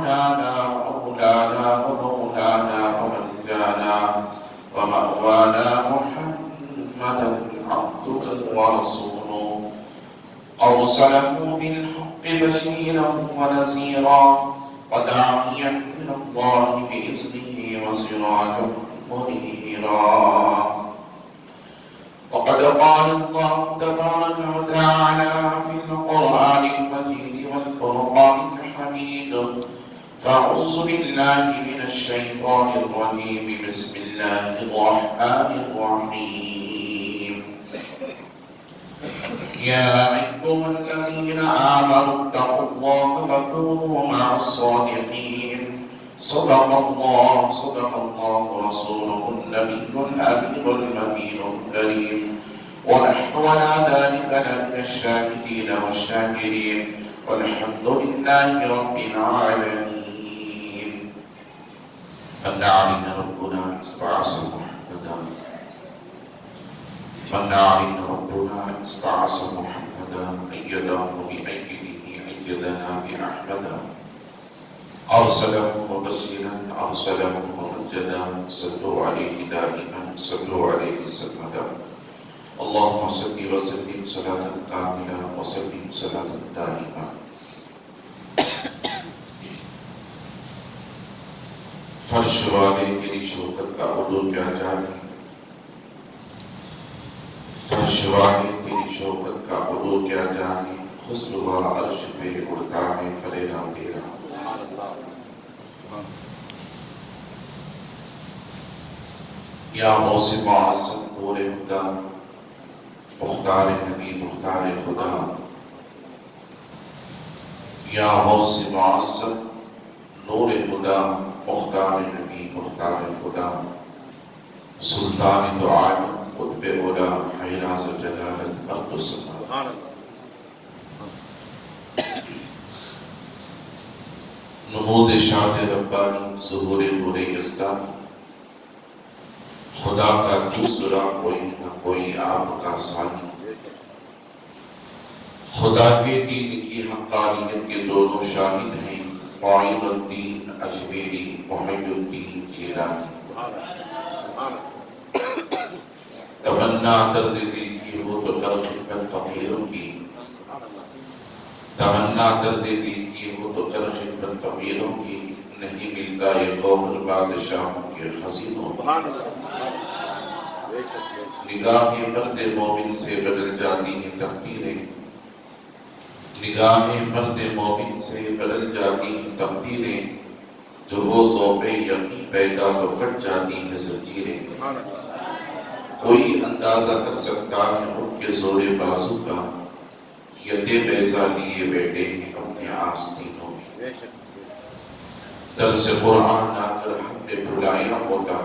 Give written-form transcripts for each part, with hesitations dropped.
مولانا ومولانا ومولانا ومنجانا ومأوانا محمدا عبده ورسوله أرسله بالحق بشيرا ونذيرا وداعيا إلى الله بإذنه وسراجا منيرا. فقد قال الله تبارك وتعالى في القرآن المجيد والفرقان الحميد: فأعوذ بالله من الشيطان الرجيم. بسم الله الرحمن الرحيم. يا أيها الذين آمنوا اتقوا الله وكونوا مع الصادقين. صدق الله ورسوله النبي الأمين المكين الكريم. ونحن على ذلك لمن الشاهدين والشاكرين، والحمد لله رب العالمين. من علينا ربنا إسبعث محمدا أيده بأيده أيدنا بأحمدا. أرسله مبشرا أرسله ممجدا. صلوا عليه دائما صلوا عليه سرمدا. اللهم صل وسلم صلاة كاملة وسلم صلاة دائمة. فرش والے تیری شوکت کا عدو کیا جانے، فرش والے تیری شوکت کا عدو کیا جانے، خسروا عرش پہ اڑتا ہے فریدا تیرا. یا موسم معظم نور خدا، مختار نبی مختار خدا. یا موسم معظم نور خدا، مختار نبی مختار خدا. سلطان دو عالم قطب اولا، حیراز جلالت ارض و سما. نمود شان ربانی، ظہور نور یزدانی. خدا کا دوسرا کوئی نہ کوئی آپ کا ثانی. خدا کے دین کی حقانیت کے دونوں شاہد ہیں، معین الدین اجمیری، محی الدین جیلانی. تمنا درد دل کی ہو تو کر خدمت فقیروں کی. تمنا درد دل کی ہو تو کر خدمت فقیروں کی. نہیں ملتا یہ گوہر بادشاہوں کے خزینوں کی. نگاہ مرد مومن سے بدل جاتی ہیں تقدیریں. نگاہ مرد مومن سے بدل جاتی ہیں تقدیریں. جو ہو ذوق یقین پیدا تو کٹ جاتی ہیں زنجیریں. کوئی اندازہ کر سکتا ہے ان کے زور بازو کا، ید بیضا لیے بیٹھے ہیں اپنے آستینوں میں. درس قرآن آ کر ہم نے بھلایا ہوتا،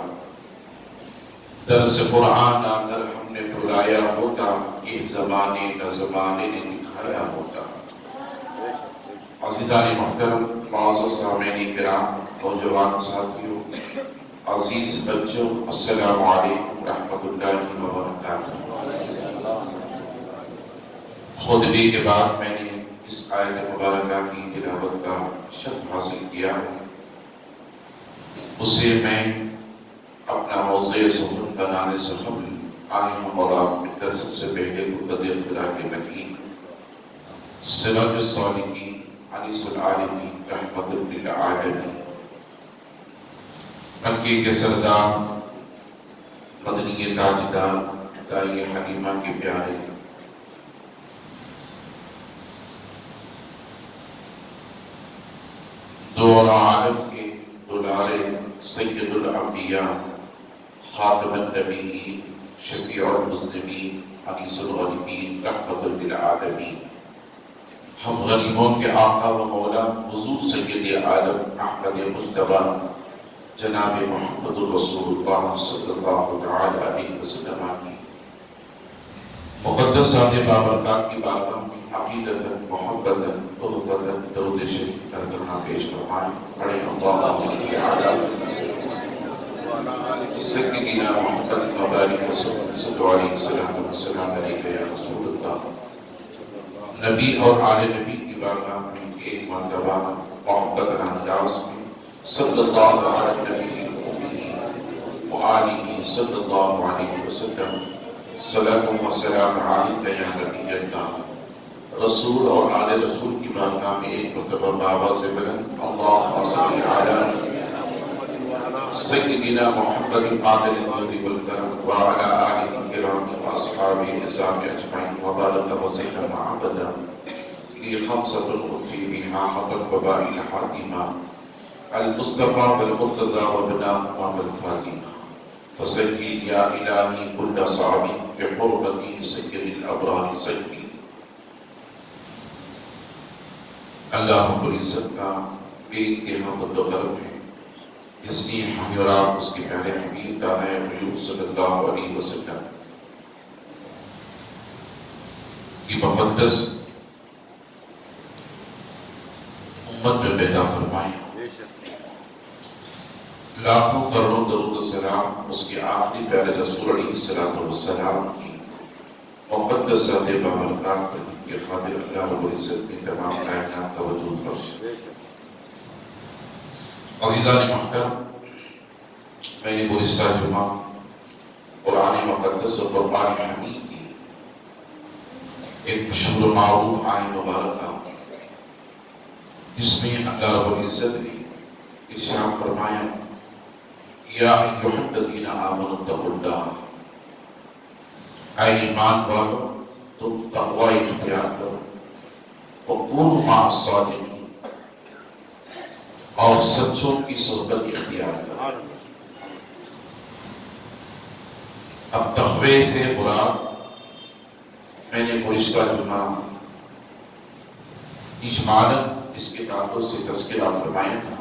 درس قرآن آ کر ہم نے بھلایا ہوتا، یہ زمانے نہ زمانے نے دکھایا ہوتا. عزیزان محترم، معزز سامعین کرام، نوجوان ساتھیوں، عزیز بچوں، السلام علیکم ورحمۃ اللہ وبرکاتہ. خطبے کے بعد میں نے اس آیت مبارکہ کی تلاوت کا شرف حاصل کیا ہے. اسے میں اپنا موضوع سخن بنانے سے قبل آئے ہوں اور آپ مل سب سے پہلے مقتدر خدا کے مکین سراج الصالحین انیس العارفین رحمت للعالمین، مکے کے سردار، مدنی تاجدار، دائی حلیمہ کے پیارے، دو عالم کے دلارے، سید الانبیاء، خاتم النبیین، شفیع المذنبین، انیس الغریبین رحمت للعالمین. ہم غریبوں کے آقا و مولا حضور سید عالم احمد مجتبیٰ جناب محمد رسول اللہ صلی اللہ علیہ وسلم کی مقدس ذات بابرکات کی بارگاہ میں عقیدتاً محبتاً تحفتاً درود شریف کرنا پیش فرمائیں. پڑھیں اللہم صلی علی سیدنا محمد مبارک وسلم صلی اللہ علیہ وسلم السلام علیکہ یا رسول اللہ. نبی اور آل نبی کی بارگاہ میں ایک مرتبہ محبت انداز میں صلی اللہ علیہ نبی وآلہ صلی اللہ علیہ وسلم صلاۃ و سلام علیک یا نبی اللہ رسول اور آل رسول کی بارگاہ میں ایک مرتبہ بابا سے بلند اللہم صلی علی سیدنا محمد عادل الجود والکرم وعلی آلہ الکرام واصحابہ النظام اجمعین وبارک وسلم ابدا لخمسة القدس بها حضرت وباء الحاتمة المصطفى والمرتضى وابناهما بالفاتمة فسجل يا إلهي كل صعب بحرمة سيد الأبرار سجل اللہ رب العزت کا بے انتہا فضل و کرم ہے، اس لیے ہم اور آپ اس کے پیارے حبیب دانا قلوب صلی اللہ علیہ وسلم کی مقدس امت میں پیدا فرمائے، لاکھوں کروڑوں درود و سلام اس کے آخری پیارے رسول علیہ السلام کی مقدس ذات بابرکات پر کہ خادر اللہ رب العزت میں تمام کائنات کا وجود بخش۔ عزیزان محترم، میں نے گزشتہ جمعہ قرآن مقدس و فرقان حمید کی ایک مشہور و معروف آیت مبارکہ جس میں اللہ رب العزت نے ارشاد فرمایا یا ایھا الذین آمنوا اتقوا اللہ، اے ایمان والو تم تقوی اختیار کرو وکونوا مع الصادقین، اور سچوں کی صحبت اختیار کرو۔ اب تقوی سے مراد میں نے گزشتہ جمعہ اجمالاً اس کے تعلق سے تذکرہ فرمایا تھا،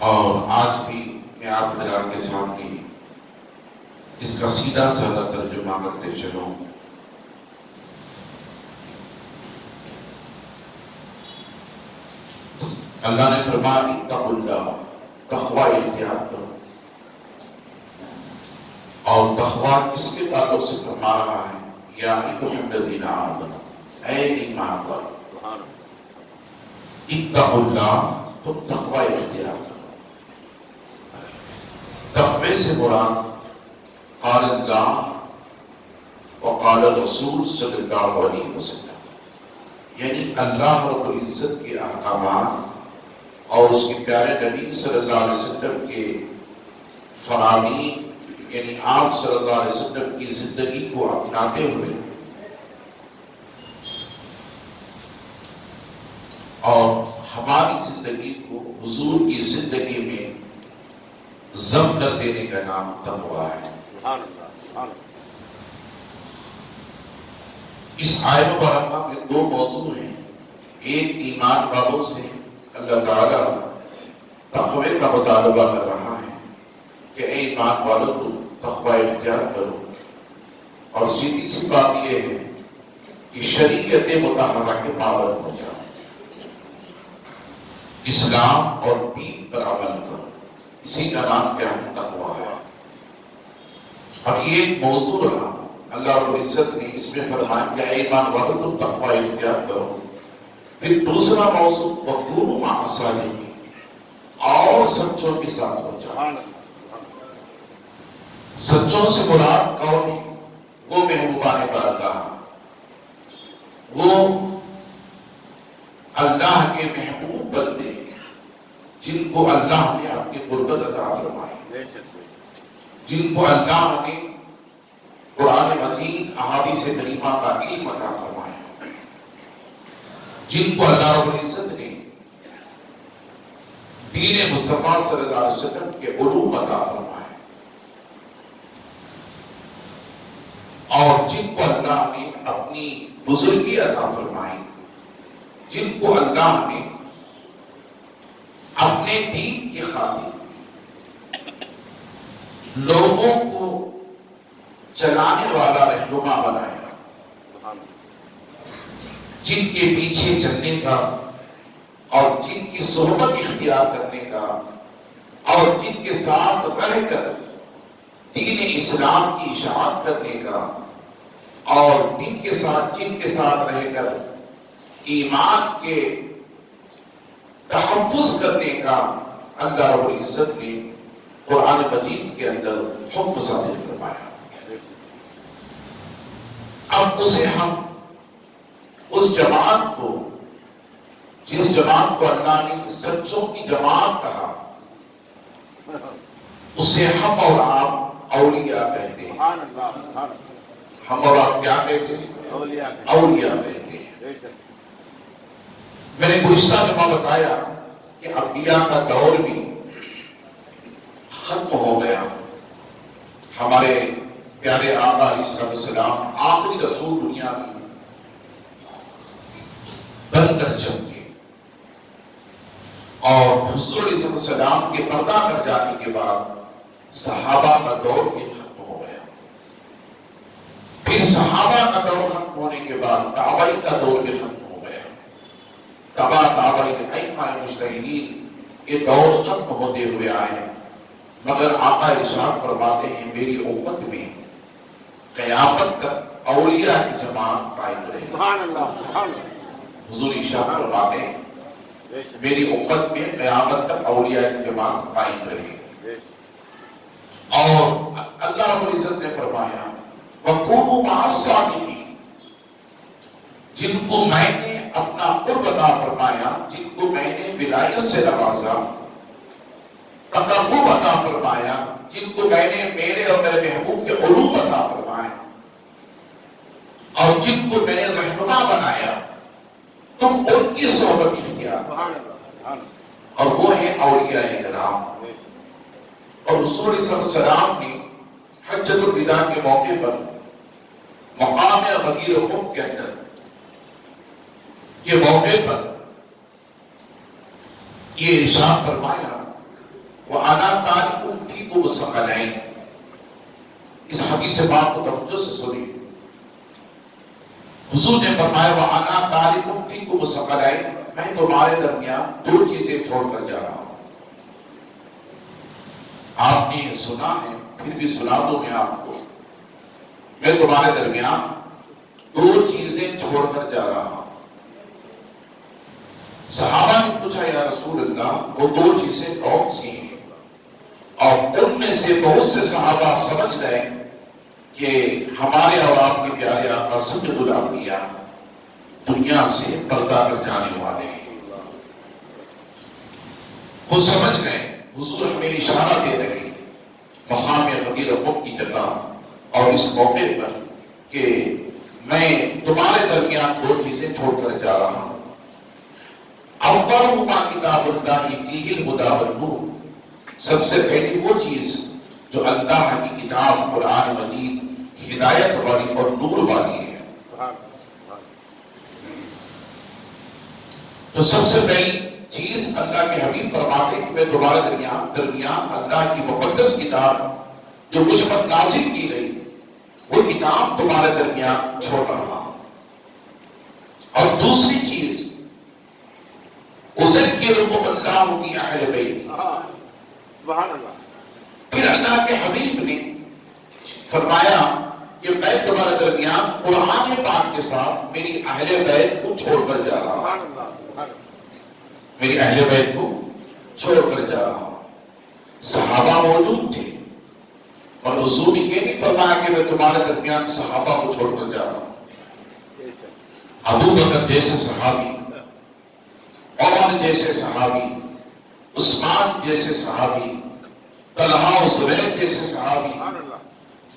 اور آج بھی میں آپ حضرات کے سامنے اس کا سیدھا سادہ ترجمہ کرتے چلوں۔ اللہ نے فرمایا اتقوا اللہ، تقوی اختیار کرو، اور تقوی کس کے تعلق سے فرما رہا ہے؟ یا ایھا الذین آمنوا، اے ایمان والو، اتقوا اللہ، تم تقوی اختیار کرو۔ تقوی سے مراد قال اللہ وقال الرسول صلی اللہ علیہ وسلم، یعنی اللہ رب العزت کے احکامات اور اس کے پیارے نبی صلی اللہ علیہ وسلم کے فرامین، یعنی آپ صلی اللہ علیہ وسلم کی زندگی کو اپناتے ہوئے اور ہماری زندگی کو حضور کی زندگی میں ضبط کر دینے کا نام تقوی ہے۔ اس آیت مبارکہ میں دو موضوع ہیں، ایک ایمان والوں سے اللہ تعالیٰ تقوی کا مطالبہ کر رہا ہے کہ اے ایمان والوں تم تقوی اختیار کرو، اور سیدھی سی بات یہ ہے کہ شریعت مطہرہ کے پابند ہو جاؤ، اسلام اور دین پر عمل کرو، اسی کا نام کیا ہے؟ تقوی ہے۔ اور یہ ایک موضوع رہا، اللہ رب العزت نے اس میں فرمایا کہ اے ایمان والو تم تقوی اختیار کرو۔ پھر دوسرا موضوع وکونوا مع الصادقین، اور سچوں کے ساتھ ہو جاؤ۔ سچوں سے مراد کون ہے؟ وہ محبوبان بارگاہ، وہ اللہ کے محبوب بندے جن کو اللہ نے اپنی قربت عطا فرمائی، جن کو اللہ نے قرآن مجید احادیث کریمہ کا علم عطا فرمایا، جن کو اللہ رب العزت نے دین مصطفیٰ صلی اللہ علیہ وسلم کے علوم عطا فرمائے، اور جن کو اللہ نے اپنی بزرگی عطا فرمائی، جن کو اللہ نے اپنے دین کی خاطر لوگوں کو چلانے والا رہنما بنایا، جن کے پیچھے چلنے کا اور جن کی صحبت اختیار کرنے کا اور جن کے ساتھ رہ کر دین اسلام کی اشاعت کرنے کا اور جن کے ساتھ رہ کر ایمان کے تحفظ کرنے کا اللہ رب العزت نے قرآن مجید کے اندر حکم صادر فرمایا. اب اسے ہم اس جماعت کو، جس جماعت کو اللہ نے سچوں کی جماعت کہا، اسے ہم اور آپ اولیاء کہتے ہیں. ہم اور آپ کیا کہتے ہیں؟ اولیاء کہتے ہیں. میں نے گزشتہ جمعہ بتایا کہ انبیاء کا دور بھی ختم ہو گیا. ہمارے پیارے آقا علیہ السلام آخری رسول دنیا میں بن کر چمکے، اور حضور علیہ السلام کے پردہ کر جانے کے بعد صحابہ کا دور بھی ختم ہو گیا. پھر صحابہ کا دور ختم ہونے کے بعد تابعین کا دور بھی ختم ہو گیا. تابعین ائمہ مجتہدین یہ دور ختم ہوتے ہوئے آئے، مگر آقا ارشاد فرماتے ہیں میری امت میں قیامت تک اولیاء کی جماعت قائم رہے گی. حضور ارشاد فرماتے ہیں میری امت میں قیامت تک اولیاء کی جماعت قائم رہے گی. اور اللہ رب العزت نے فرمایا وَكُونُوا مَعَ الصَّادِقِينَ، جن کو میں نے اپنا قرب عطا فرمایا، جن کو میں نے ولایت سے نوازا، تقرب عطا فرمایا، جن کو میں نے میرے اور میرے محبوب کے علوم عطا فرمائے، اور جن کو میں نے رہنما بنایا، تم ان کی صحبت اختیار، اور وہ ہیں اولیاء کرام. اور رسول صلی اللہ علیہ وسلم نے حجۃ الوداع کے موقع پر مقام غدیر قم کے اندر یہ موقع پر یہ ارشاد فرمایا وَأَنَا تَارِكٌ فِيكُمُ الثَّقَلَيْنِ. اس حدیث پاک کو توجہ سے سنیں. حضور نے فرمایا وَأَنَا تَارِكٌ فِيكُمُ الثَّقَلَيْنِ، میں تمہارے درمیان دو چیزیں چھوڑ کر جا رہا ہوں. آپ نے سنا ہے، پھر بھی سنا دوں میں آپ کو. میں تمہارے درمیان دو چیزیں چھوڑ کر جا رہا ہوں. صحابہ نے پوچھا یا رسول اللہ وہ دو چیزیں کون سی ہیں؟ اور ان میں سے بہت سے صحابہ سمجھ گئے کہ ہمارے اور آپ کے پیارے آقا سید الانبیاء دنیا سے پردہ کر جانے والے ہیں. وہ سمجھ گئے. حضور ہمیں اشارہ دے رہے ہیں مقام غدیر قم کی جگہ اور اس موقع پر کہ میں تمہارے درمیان دو چیزیں چھوڑ کر جا رہا ہوں. اولہما کتاب اللہ فیہ الہدی والنور، سب سے پہلی وہ چیز جو اللہ کی کتاب قرآن مجید ہدایت والی اور نور والی ہے. تو سب سے پہلی چیز اللہ کے حبیب فرماتے کہ میں تمہارے درمیان اللہ کی مقدس کتاب جو مجھ پر نازل کی گئی وہ کتاب تمہارے درمیان چھوڑ رہا ہوں. اور دوسری چیز اذکرکم اللہ فی اہل بیتی. پھر اللہ کے حبیب نے فرمایا کہ میں تمہارے درمیان قرآن پاک کے ساتھ میری اہل بیت کو چھوڑ کر جا رہا ہوں. میری اہل بیت کو چھوڑ کر جا رہا ہوں. صحابہ موجود تھے اور حضور نے یہ نہیں فرمایا کہ میں تمہارے درمیان صحابہ کو چھوڑ کر جا رہا ہوں. ابو بکر جیسے صحابی، عمر جیسے صحابی، عثمان جیسے صحابی، طلحہ و زبیر جیسے صحابی،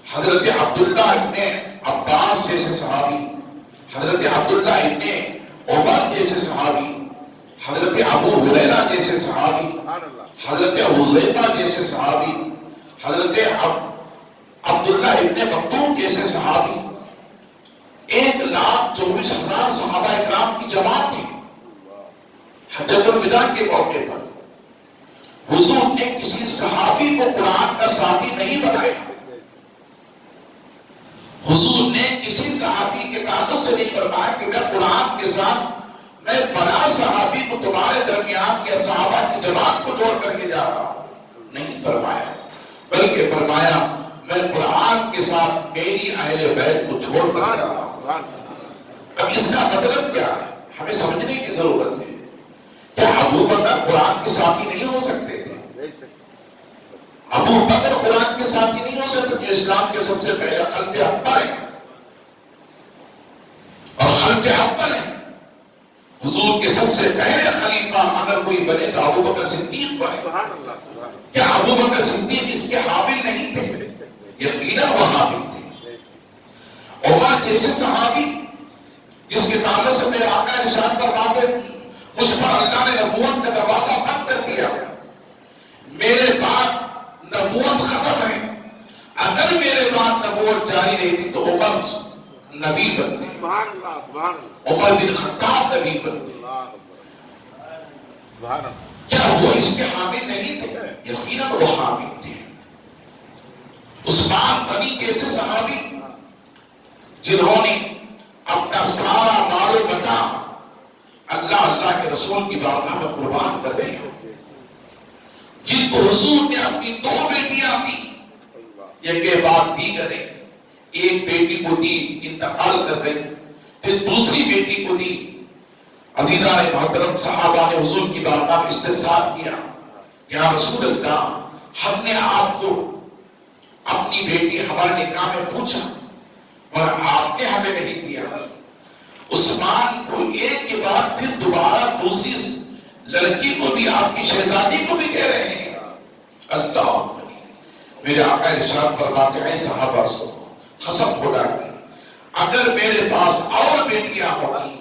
حضرت عبداللہ ابن عباس جیسے صحابی، حضرت عبداللہ ابن عمر جیسے صحابی، حضرت ابو ہریرہ جیسے صحابی، حضرت حذیفہ جیسے صحابی، حضرت عبداللہ ابن مکتوم جیسے صحابی. 1,24,000 صحابہ اکرام کی جماعت تھی. حجۃ الوداع کے موقع پر حضور نے کسی صحابی کو قرآن کا ساتھی نہیں بنایا. حضور نے کسی صحابی کے تعلق سے نہیں فرمایا کہ میں قرآن کے ساتھ میں فلاں صحابی کو تمہارے درمیان یا صحابہ کی جماعت کو چھوڑ کر کے جا رہا ہوں. نہیں فرمایا، بلکہ فرمایا میں قرآن کے ساتھ میری اہل بیت کو چھوڑ کر جا رہا ہوں. اب اس کا مطلب کیا ہے؟ ہمیں سمجھنے کی ضرورت ہے. کیا ابو بکر قرآن کے ساتھی نہیں ہو سکتے تھے؟ ابو بکر قرآن کے ساتھی نہیں ہو سکتے جو اسلام کے سب سے پہلے خلیفہ اکبر ہیں اور خلیفہ اول ہیں. حضور کے سب سے پہلے خلیفہ اگر کوئی بنے تو ابو بکر صدیق بنے. کیا ابو بکر صدیق اس کے حامل نہیں تھے؟ یقیناً وہ حامل تھے. عمر جیسے صحابی جس کے تعلق سے میرے آقا ارشاد فرماتے مجھ پر اللہ نے نبوت کا دروازہ بند کر دیا، میرے بعد نبوت ختم ہے. اگر میرے بعد نبوت جاری رہتی تو عمر نبی بنتے، عمر بن خطاب نبی بنتے. کیا وہ اس کے حامل نہیں تھے؟ یقیناً وہ حامل تھے. عثمان غنی جیسے صحابی جنہوں نے اپنا سارا مال و متاع اللہ کے رسول کی بارگاہ میں قربان کر دیا، جن کو حضور نے اپنی 2 بیٹیاں دی، ایک کے بعد دیگر ایک بیٹی کو دی انتقال کر گئی، پھر دوسری بیٹی کو دی. عزیزان محترم صحابہ نے حضور کی بارگاہ میں استفسار کیا، یا رسول اللہ ہم نے آپ کو اپنی بیٹی ہمارے نکاح میں پوچھا اور آپ نے ہمیں نہیں دیا. عثمان کو ایک کے بعد پھر دوبارہ دوسری لڑکی کو بھی آپ کی شہزادی کو بھی دے رہے ہیں. اللہ میرے آقا ارشاد فرماتے ہیں صحابہ سے قسم خدا کی اگر میرے پاس اور بیٹیاں ہوتی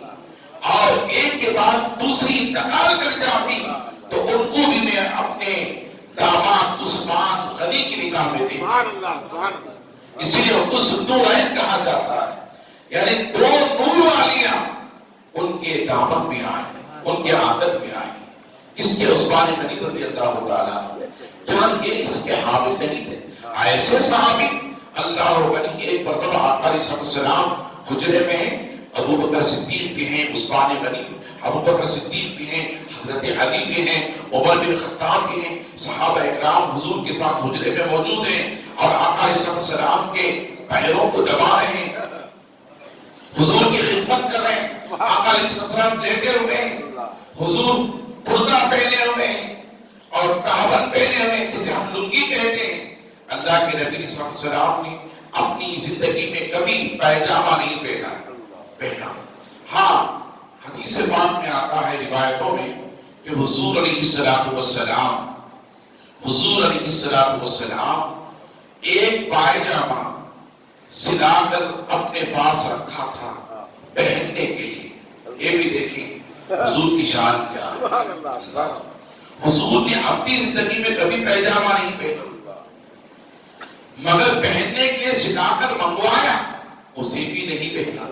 اور ایک کے بعد دوسری انتقال کر جاتی تو ان کو بھی میں اپنے داماد عثمان غنی کی نکاح میں دے. اسی لیے اس نورین کہا جاتا ہے، یعنی 2 نور والیاں ان کے دامن میں آئیں، ان کے عادت میں آئیں. کس کے؟ عثمان غنی رضی اللہ تعالیٰ. کیا یہ اس کے حامل نہیں تھے؟ ایسے صحابی اللہ غنی ایک مرتبہ آقا علیہ السلام حجرے میں ہیں، ابو بکر صدیق بھی ہیں، عثمان غنی، ابو بکر صدیق بھی ہیں، حضرت علی بھی ہیں، عمر بن خطاب بھی ہیں. صحابہ اکرام حضور کے ساتھ حجرے میں موجود ہیں اور آقا علیہ السلام کے پیروں کو دبا رہے ہیں، حضور کی خدمت کر رہے ہیں. آقا علیہ السلام لیٹے ہوئے ہیں، حضور کردہ پہنے ہوئے ہیں اور تہبند پہنے ہوئے ہیں جسے ہم لنگی کہتے ہیں. اللہ کے نبی صلی اللہ علیہ وسلم نے اپنی زندگی میں کبھی پائجامہ نہیں پہنا. ہاں حدیث پاک میں آتا ہے روایتوں میں کہ حضور علیہ السلام ایک پائجامہ سلا کر اپنے پاس رکھا تھا پہننے کے لیے. یہ بھی دیکھیں حضور کی شان کیا ہے. حضور نے اپنی زندگی میں کبھی پائجامہ نہیں پہنا مگر پہننے کے لیے سلا کر منگوایا، اسے بھی نہیں پہنا.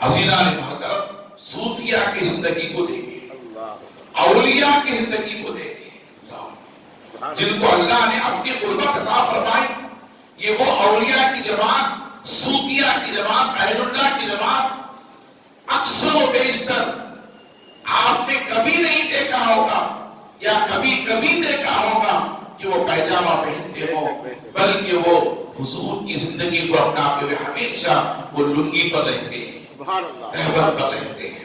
عزیزان محترم صوفیاء کی زندگی کو دیکھیں، اولیاء کی زندگی کو دیکھیں جن کو اللہ نے اپنی قربت عطا فرمائی. یہ وہ اولیاء کی جماعت، صوفیاء کی جماعت، اہل اللہ کی جماعت اکثر و بیشتر آپ نے کبھی نہیں دیکھا ہوگا یا کبھی دیکھا ہوگا کہ وہ پائجامہ پہنتے ہو، بلکہ وہ حضور کی زندگی کو اپناتے ہوئے ہمیشہ وہ لنگی پر رہتے ہیں، تہبند پر رہتے ہیں.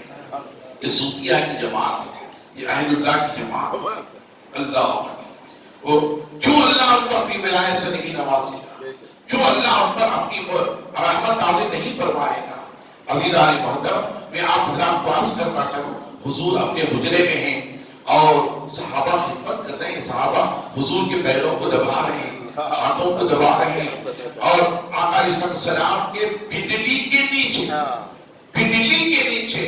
یہ صوفیاء کی جماعت ہے، یہ اہل اللہ کی جماعت ہے. اللہ وہ کیوں اللہ ان کو اپنی ولایت سے نہیں نوازے گا؟ کیوں اللہ ان پر اپنی رحمت نازل نہیں فرمائے گا؟ عزیزان محترم میں آپ حضرات کو عرض کرنا چاہوں، حضور اپنے حجرے میں ہیں اور صحابہ خدمت کر رہے ہیں، صحابہ حضور کے پیروں کو دبا رہے ہیں، ہاتھوں کو دبا رہے ہیں اور آقا علیہ السلام کے پنڈلی کے نیچے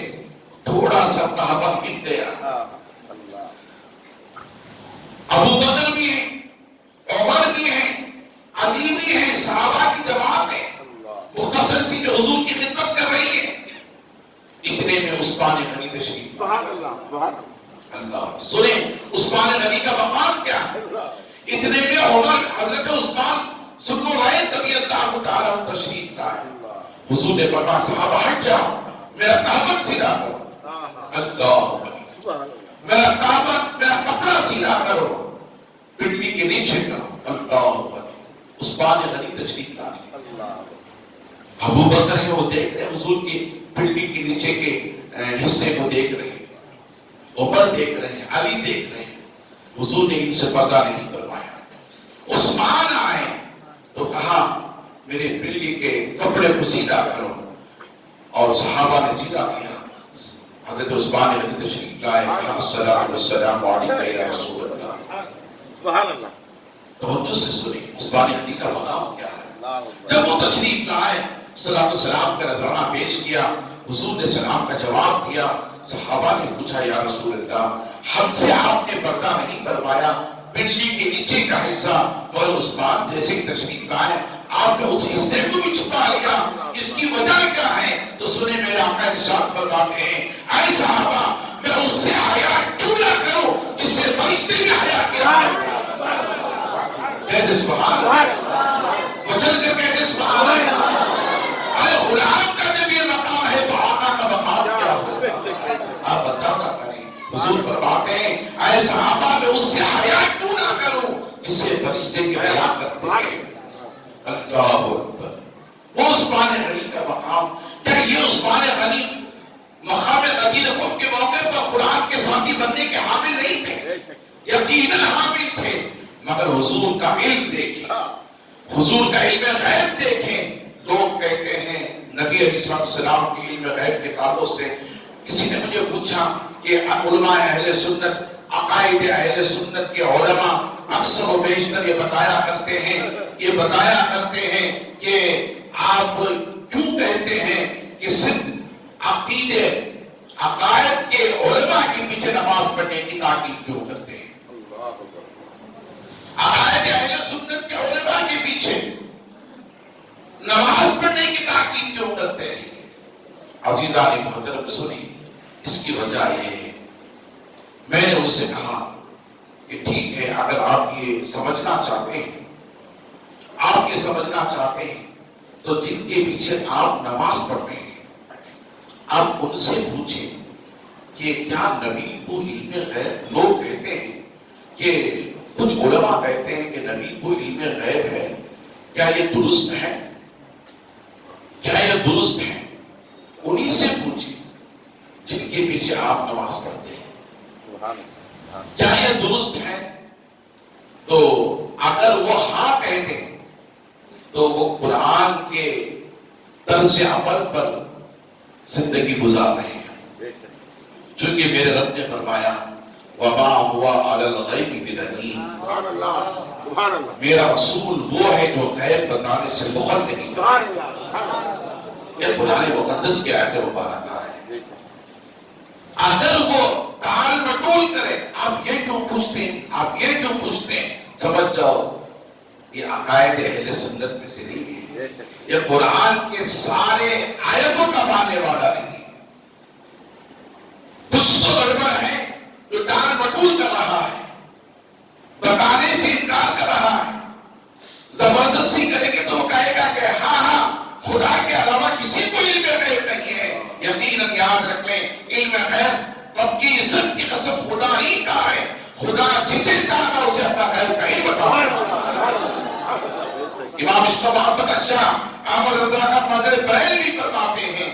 تھوڑا سا تہبند ہٹ گیا. ابو بکر بھی ہیں، عمر بھی ہیں، علی بھی ہیں، صحابہ کی جماعت ہے مختصر سی جو حضور کی خدمت کر رہی ہے. اتنے میں عثمان غنی تشریف اللہ سنیں عثمان غنی کا مقام کیا ہے. اتنے میں عمر حضرت عثمان ذوالنورین رضی اللہ تعالیٰ تشریف لائے. حضور نے فرمایا صحابہ ہٹ جاؤ، میرا تہبند سیدھا کرو. اللہ میرا تہبند، میرا کپڑا سیدھا کرو، پنڈلی کے نیچے کرو. اللہ عثمان غنی تشریف لائے. ابو بکر ہے وہ دیکھ رہے حضور کی پنڈلی کے نیچے کے حصے کو دیکھ رہے ہیں، عمر دیکھ رہے ہیں، علی دیکھ رہے ہیں، حضور نے ان سے پردہ نہیں فرمایا۔ عثمان آئے تو کہا میرے بلی کے کپڑے کو سیدھا کرو، اور صحابہ نے سیدھا کیا۔ حضرت عثمان غنی تشریف لائے، کہا الصلاۃ والسلام علیک یا رسول اللہ۔ سبحان اللہ، توجہ سے سنیں عثمان غنی کا مقام کیا ہے۔ جب وہ تشریف لائے، صلاۃ والسلام کا نذرانہ پیش کیا، حضور نے سلام کا جواب دیا۔ صحابہ نے پوچھا یا رسول اللہ ہم سے آپ نے پردہ نہیں فرمایا، بلی کے نیچے کا حصہ، اور عثمان جیسے تشریف لائے آپ نے اس حصے کو بھی چھپا لیا، اس کی وجہ کیا ہے؟ تو سنیں میرے آقا ارشاد فرماتے ہیں اے صحابہ میں اس سے حیا کیوں نہ کروں جس سے فرشتے نے حیا کیا۔ کہتے سبحان اللہ، بچل کر کہتے سبحان اللہ۔ ارے غلام کا جب یہ مقام ہے تو آقا کا مقام کیا ہوگا؟ آپ بتا نہ کریں۔ حضور فرماتے ہیں اے صحابہ میں اس سے حیا کیوں نہ کروں جس سے فرشتے کی حیا کرتے ہیں۔ اللہ اکبر، وہ عثمان غنی کا مقام، کیا یہ عثمان غنی مقام غدیر قوم کے موقع پر قرآن کے ساتھی بننے کے حامل نہیں تھے؟ یقیناً حامل تھے، مگر حضور کا علم دیکھیں، حضور کا علم غیب دیکھیں۔ لوگ کہتے ہیں نبی علیہ السلام کے علم غیب کے تعلق سے، کسی نے مجھے پوچھا کہ علماء اہل سنت، عقائد اہل سنت کے علماء اکثر و بیشتر یہ بتایا کرتے ہیں کہ آپ کیوں کہتے ہیں کہ صرف عقیدے عقائد کے علماء کے پیچھے نماز پڑھنے کی تاکید کیوں کرتے ہیں؟ عقائد اہل سنت کے علماء کے پیچھے نماز پڑھنے کی تاکید کیوں کرتے ہیں؟ عزیزان محترم سنیں، اس کی وجہ یہ ہے، میں نے ان سے کہا کہ ٹھیک ہے اگر آپ یہ سمجھنا چاہتے ہیں تو جن کے پیچھے آپ نماز پڑھ رہے ہیں آپ ان سے پوچھیں کہ کیا نبی کو علم غیب، لوگ کہتے ہیں کہ کچھ علماء کہتے ہیں کہ نبی کو علم غیب ہے، کیا یہ درست ہے؟ انہی سے پوچھیں جن کے پیچھے آپ نماز پڑھتے ہیں کیا یہ درست ہے؟ تو اگر وہ ہاں کہہ دیں تو وہ قرآن کے طرز عمل پر زندگی گزار رہے ہیں، چونکہ میرے رب نے فرمایا وَمَا هُوَ عَلَى الْغَيْبِ بِضَنِينٍ، میرا رسول وہ ہے جو غیب بتانے سے بخل نہیں کرتا۔ یہ قرآن مقدس کی آیت مبارکہ ہے۔ اگر وہ ٹال مٹول کرے، آپ یہ کیوں پوچھتے ہیں، سمجھ جاؤ یہ عقائد اہل سنت میں سے نہیں ہے، یہ قرآن کے سارے آیتوں کا ماننے والا نہیں ہے۔ کچھ تو گڑبڑ ہے جو ٹال مٹول کر رہا ہے، بتانے سے انکار کر رہا ہے، زبردستی کرے گے تو وہ کہے گا کہ ہاں خدا کے علاوہ کسی کو علم غیب نہیں ہے۔ یقیناً یاد رکھ لیں علم غیب رب کی عزت کی قسم خدا ہی کا ہے، خدا جسے چاہتا اسے اپنا غیب کا علم بتاتا۔ امام عشق محمد اشاہ احمد رضا کا فضل بریلوی فرماتے ہیں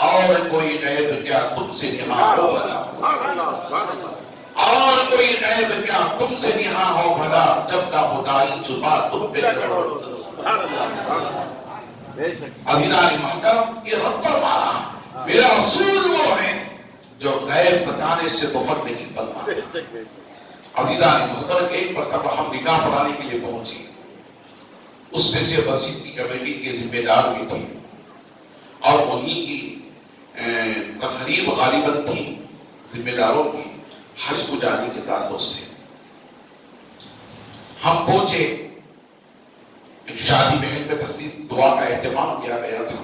اور کوئی غیب کیا تم سے نہا ہو بھلا، اور کوئی غیب کیا تم سے نہا ہو بھلا، جب نہ خدائی چھپا تم پہ کرو۔ عزیزان محترم، یہ رب فرما رہا میرا رسول وہ ہے جو غیب بتانے سے بخل نہیں فرماتا۔ عزیزان محترم، ایک مرتبہ ہم نکاح پڑھانے کے لیے پہنچے، اس میں سے مسجد کی کمیٹی کے ذمہ دار بھی تھے اور انہی کی تقریب غالباً تھی ذمہ داروں کی حج کو جانے کے تعلق سے۔ ہم پہنچے، ایک شادی محل میں تقریب دعا کا اہتمام کیا گیا تھا۔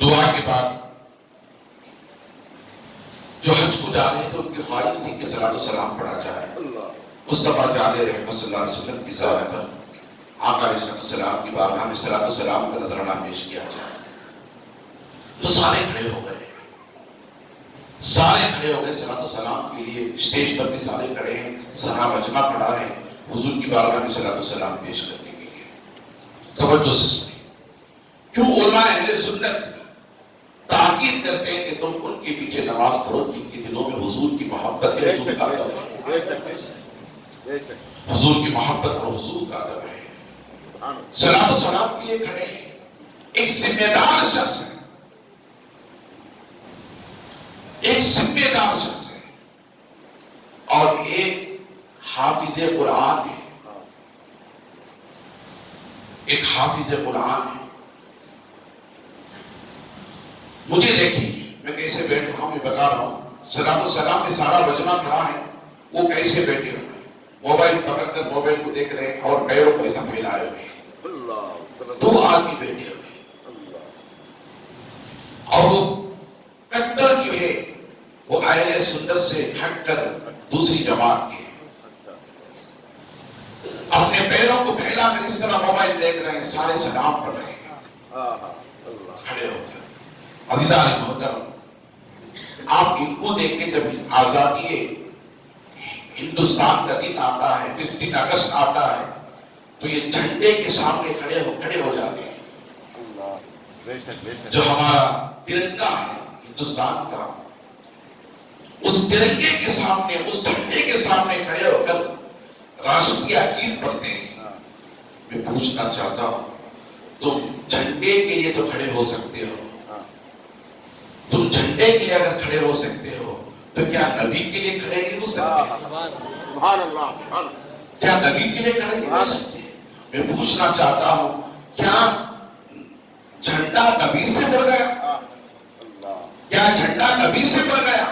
دعا کے بعد جو حج کو جا رہے تھے ان کی خواہش تھی کہ صلاۃ و سلام پڑھا جائے مصطفیٰ جان رحمت صلی اللہ علیہ وسلم کی ذات پر، آقا علیہ السلام کی بارگاہ میں صلاۃ و سلام کا نذرانہ پیش کیا جائے۔ تو سارے کھڑے ہو گئے صلاۃ و سلام کے لیے، اسٹیج پر بھی سارے کھڑے ہیں، سارا مجمع کھڑا ہے حضور کی بارگاہ میں صلاۃ و سلام پیش کرنے کے لیے۔ توجہ سے سنیں، کیوں علماء اہل سنت تاکید کرتے ہیں کہ تم ان کے پیچھے نماز پڑھو جن کے دلوں میں حضور کی محبت ہے، حضور کا ادب ہے، حضور کی محبت اور حضور کا ادب ہے۔ صلاۃ و سلام کے لیے کھڑے ہیں، ایک ذمہ دار شخص ہے، ایک ذمہ دار شخص ہے، اور ایک حافظ قرآن ہے، ایک حافظ قرآن ہے۔ مجھے دیکھیں میں کیسے بیٹھا ہوں، میں بتا رہا ہوں، صلاۃ و سلام میں سارا بجنا کھڑا ہے، وہ کیسے بیٹھے ہوئے ہیں، موبائل پکڑ کر موبائل کو دیکھ رہے ہیں اور پیروں کو ایسا پھیلائے ہوئے ہیں، دو آدمی بیٹھے ہوئے ہیں، اور وہ قدر جو ہے وہ اہل سنت سے ہٹ کر دوسری جماعت کے اپنے پیروں کو پھیلا کر اس طرح موبائل دیکھ رہے ہیں، سارے سلام پڑھ رہے ہیں کھڑے ہو کر۔ عزیزان محترم، آپ ان کو دیکھیں، جب آزادی ہندوستان کا دن آتا ہے، 15 اگست آتا ہے، تو یہ جھنڈے کے سامنے کھڑے ہو جاتے ہیں۔ جو ہمارا ترنگا ہے ہندوستان کا، اس ترنگے کے سامنے، اس جھنڈے کے سامنے کھڑے ہو کر راشٹریہ گیت پڑھتے ہیں۔ میں پوچھنا چاہتا ہوں، تم جھنڈے کے لیے تو کھڑے ہو سکتے ہو، تم جھنڈے کے لیے اگر کھڑے ہو سکتے ہو تو کیا نبی کے لیے کھڑے نہیں ہو سکتے؟ سبحان اللہ، کیا نبی کے لیے کھڑے نہیں ہو سکتے؟ میں پوچھنا چاہتا ہوں، کیا جھنڈا نبی سے بڑھ گیا؟ کیا جھنڈا نبی سے بڑھ گیا؟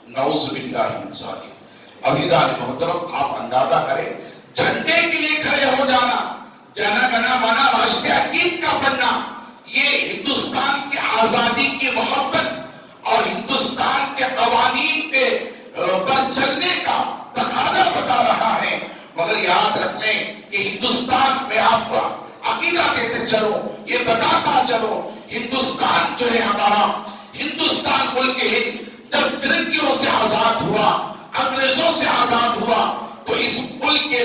نعوذ باللہ من ذالک۔ عزیزان محترم، آپ اندازہ کریں، جھنڈے کے لیے کھڑے ہو جانا، جنا گنا منا راشٹریہ گیت کا پڑھنا، یہ ہندوستان کی آزادی کی محبت اور ہندوستان کے قوانین کے پر چلنے کا تقاضا بتا رہا ہے۔ مگر یاد رکھ لیں کہ ہندوستان میں آپ کو عقیدہ دیتے چلو، یہ بتاتا چلو، ہندوستان جو ہے ہمارا، ہندوستان ملک ہند جب فرنگیوں سے آزاد ہوا، انگریزوں سے آزاد ہوا، تو اس ملک کے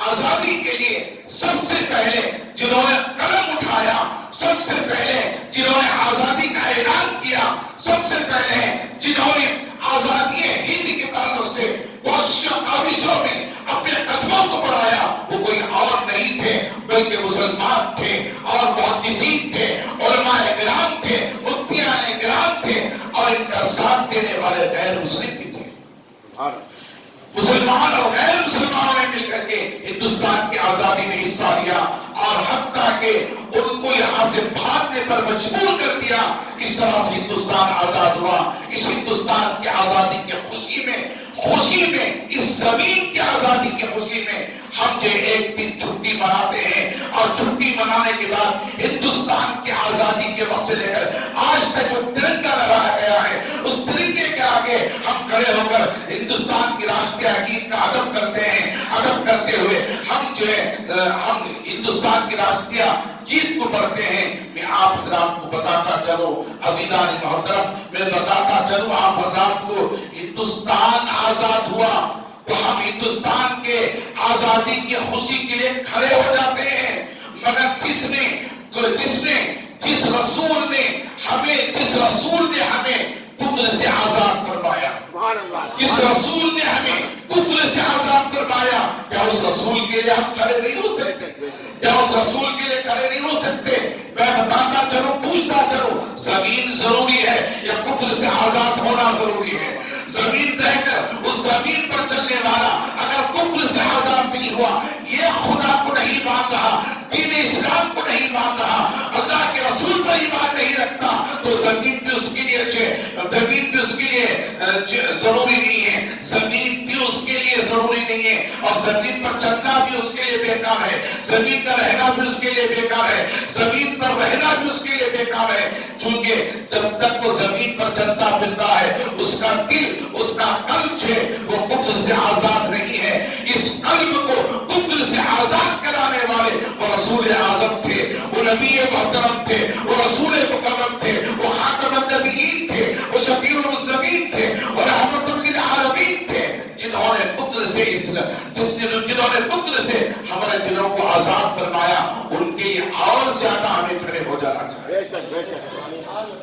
آزادی کے لیے سب سے پہلے جنہوں نے قلم اٹھایا، سب سے پہلے جنہوں نے آزادی کا اعلان کیا، سب سے پہلے جنہوں نے آزادی ہند کے تعلق سے کوششوں کاوشوں میں اپنے قدموں کو بڑھایا، وہ کوئی اور نہیں تھے بلکہ مسلمان تھے، اور محدثین تھے، علماء کرام تھے، مفتیان کرام تھے، اور ان کا ساتھ دینے والے غیر مسلم بھی تھے۔ مسلمان اور غیر مسلمانوں نے مل کر کے ہندوستان کی آزادی میں حصہ لیا، اور حتیٰ کہ ان کو یہاں سے بھاگنے پر مجبور کر دیا۔ اس طرح سے ہندوستان آزاد ہوا۔ اس ہندوستان کی آزادی کی خوشی میں، اس زمین کی آزادی کی خوشی میں ہم جو ایک دن چھٹی مناتے ہیں، اور چھٹی منانے کے بعد ہندوستان کی آزادی کے وقت سے لے کر آج تک جو ترنگا لگایا گیا ہے، اس ترنگے کے آگے ہم کھڑے ہو کر ہندوستان کی راشٹریہ گیت کا ادب کرتے ہیں۔ ادب کرتے ہوئے ہم جو ہے ہم ہندوستان کی راشٹریہ گیت کو پڑھتے ہیں۔ میں آپ حضرات کو بتاتا چلو، عزیزان محترم، میں بتاتا چلوں آپ حضرات کو، ہندوستان آزاد ہوا تو ہم ہندوستان کے آزادی کی خوشی کے لیے کھڑے ہو جاتے ہیں، مگر جس رسول نے ہمیں کفر سے آزاد فرمایا، اس رسول نے ہمیں کفر سے آزاد فرمایا، کیا اس رسول کے لیے ہم کھڑے نہیں ہو سکتے؟ کیا اس رسول کے لیے کھڑے نہیں ہو سکتے؟ میں بتاتا چلوں، پوچھتا چلوں، زمین ضروری ہے یا کفر سے آزاد ہونا ضروری ہے؟ زمین رہ کر اس زمین پر چلنے والا اگر کفر سے آزاد نہیں ہوا، یہ خدا کو نہیں مان رہا، دین اسلام کو نہیں مان رہا، اللہ کے رسول پر ایمان نہیں رکھتا، تو زمین بھی اس کے لیے ضروری نہیں ہے، زمین بھی اس کے لیے ضروری نہیں ہے، اور زمین پر چلنا بھی اس کے لیے بیکار ہے، زمین پر رہنا بھی اس کے لیے بیکار ہے، زمین پر رہنا بھی اس کے لیے بیکار ہے، چونکہ جب تک وہ زمین پر چلتا پھرتا ہے، اس کا دل، اس کا قلب ہے وہ کفر سے آزاد نہیں ہے۔ اس قلب کو کفر سے آزاد کرانے والے وہ رسول اعظم تھے، وہ نبی محترم تھے، وہ رسول مکرم تھے، وہ خاتم النبیین تھے، وہ شفیع المذنبین تھے، وہ رحمت للعالمین تھے، جنہوں نے کفر سے ہمارے دلوں کو آزاد فرمایا۔ ان کے لیے اور زیادہ ہمیں کھڑے ہو جانا چاہیے۔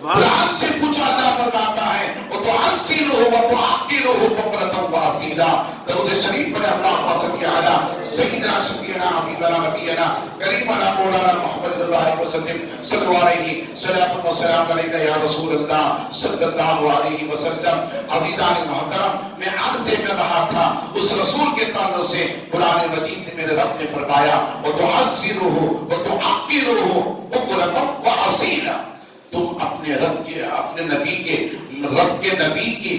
قرآن سے پوچھا، اللہ فرماتا ہے وَتُعَسِّرُهُ وَتُعَقِّرُهُ بُكْرَةً وَأَصِيلًا۔ درود شریف پڑھے، اللہم صلی علی سیدنا شفیعنا حبیبنا نبینا کریمنا مولانا محمد علیہ وسلم صلی علیہ صلاۃ و سلام علیک یا رسول اللہ صلی اللہ علیہ وسلم۔ عزیزان محترم، میں عرض کر رہا تھا اس رسول کے تعلق سے قرآن مجید نے میرے رب نے فرمایا وَتُعَسِّرُهُ وَتُعَقِّرُهُ بُكْرَةً وَأَصِيلًا۔ تم اپنے رب کے، اپنے نبی کے، رب کے نبی کی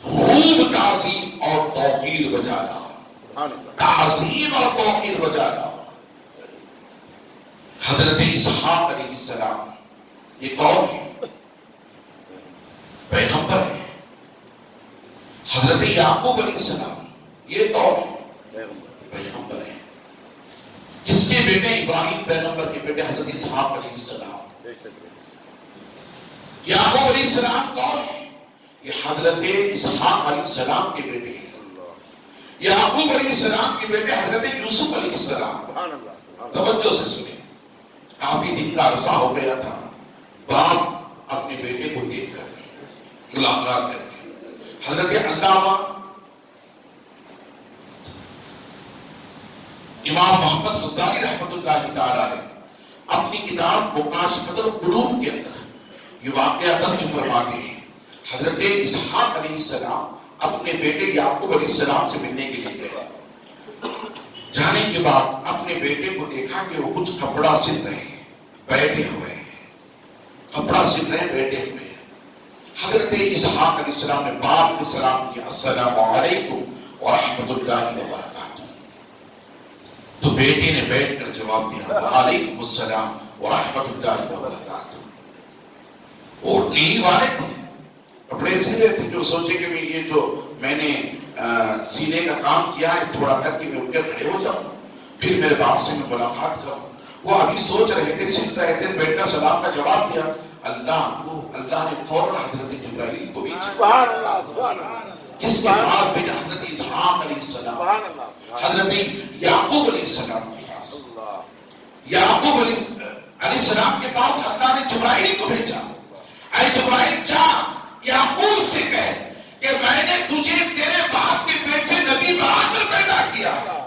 خوب تعظیم اور توقیر بجا لاؤ، تعظیم اور توقیر بجا لاؤ۔ حضرت اسحاق علیہ السلام یہ کون ہے؟ پیغمبر ہے۔ حضرت یعقوب علیہ السلام یہ کون ہے؟ پیغمبر ہے۔ کس کے بیٹے؟ ابراہیم پیغمبر کے بیٹے حضرت اسحاق علیہ السلام۔ یعقوب علیہ السلام کون ہے؟ یہ حضرت اسحاق علیہ السلام کے بیٹے ہیں۔ یعقوب علیہ السلام کے بیٹے حضرت یوسف علیہ السلام۔ توجہ سے سنیں، کافی دن کا عرصہ ہو گیا تھا باپ اپنے بیٹے کو دیکھ کر ملاقات کر کے۔ حضرت علامہ امام محمد غزالی رحمۃ اللہ تعالی نے اپنی کتاب مکاشفۃ القلوب کے اندر یہ واقعہ درج فرماتے ہیں۔ حضرت اسحاق علیہ السلام اپنے بیٹے یعقوب علیہ السلام سے ملنے کے لیے گئے۔ جانے کے بعد اپنے بیٹے کو دیکھا کہ وہ کچھ کپڑا سل رہے ہیں، بیٹھے ہوئے ہیں، کپڑا سل رہے ہیں، بیٹھے ہوئے ہیں۔ حضرت اسحاق علیہ السلام نے باپ کو سلام کیا، السلام علیکم ورحمۃ اللہ وبرکاتہ۔ تو بیٹے نے بیٹھ کر جواب دیا، وعلیکم السلام ورحمۃ اللہ وبرکاتہ۔ اوٹنی والے تھے، کپڑے سلے تھے، جو سوچے کہ یہ جو میں نے سینے کا کام کیا ہے تھوڑا کر کے میں اٹھ کر کھڑے ہو جاؤں، پھر میرے باپ سے میں ملاقات کروں۔ وہ ابھی سوچ رہے تھے، سل رہے تھے، بیٹا سلام کا جواب دیا، اللہ نے فوراً حضرت جبرائیل کو بھیجا، جس کے پاس بھیجا حضرت اسحاق علیہ السلام، حضرت یعقوب علیہ السلام کے پاس۔ یعقوب علیہ السلام کے پاس اللہ نے جبرائیل کو بھیجا، اے جبرائیل جا یعقوب سے کہے کہ میں نے تجھے تیرے باپ کے پیٹ سے نبی بنا کر پیدا کیا ہے،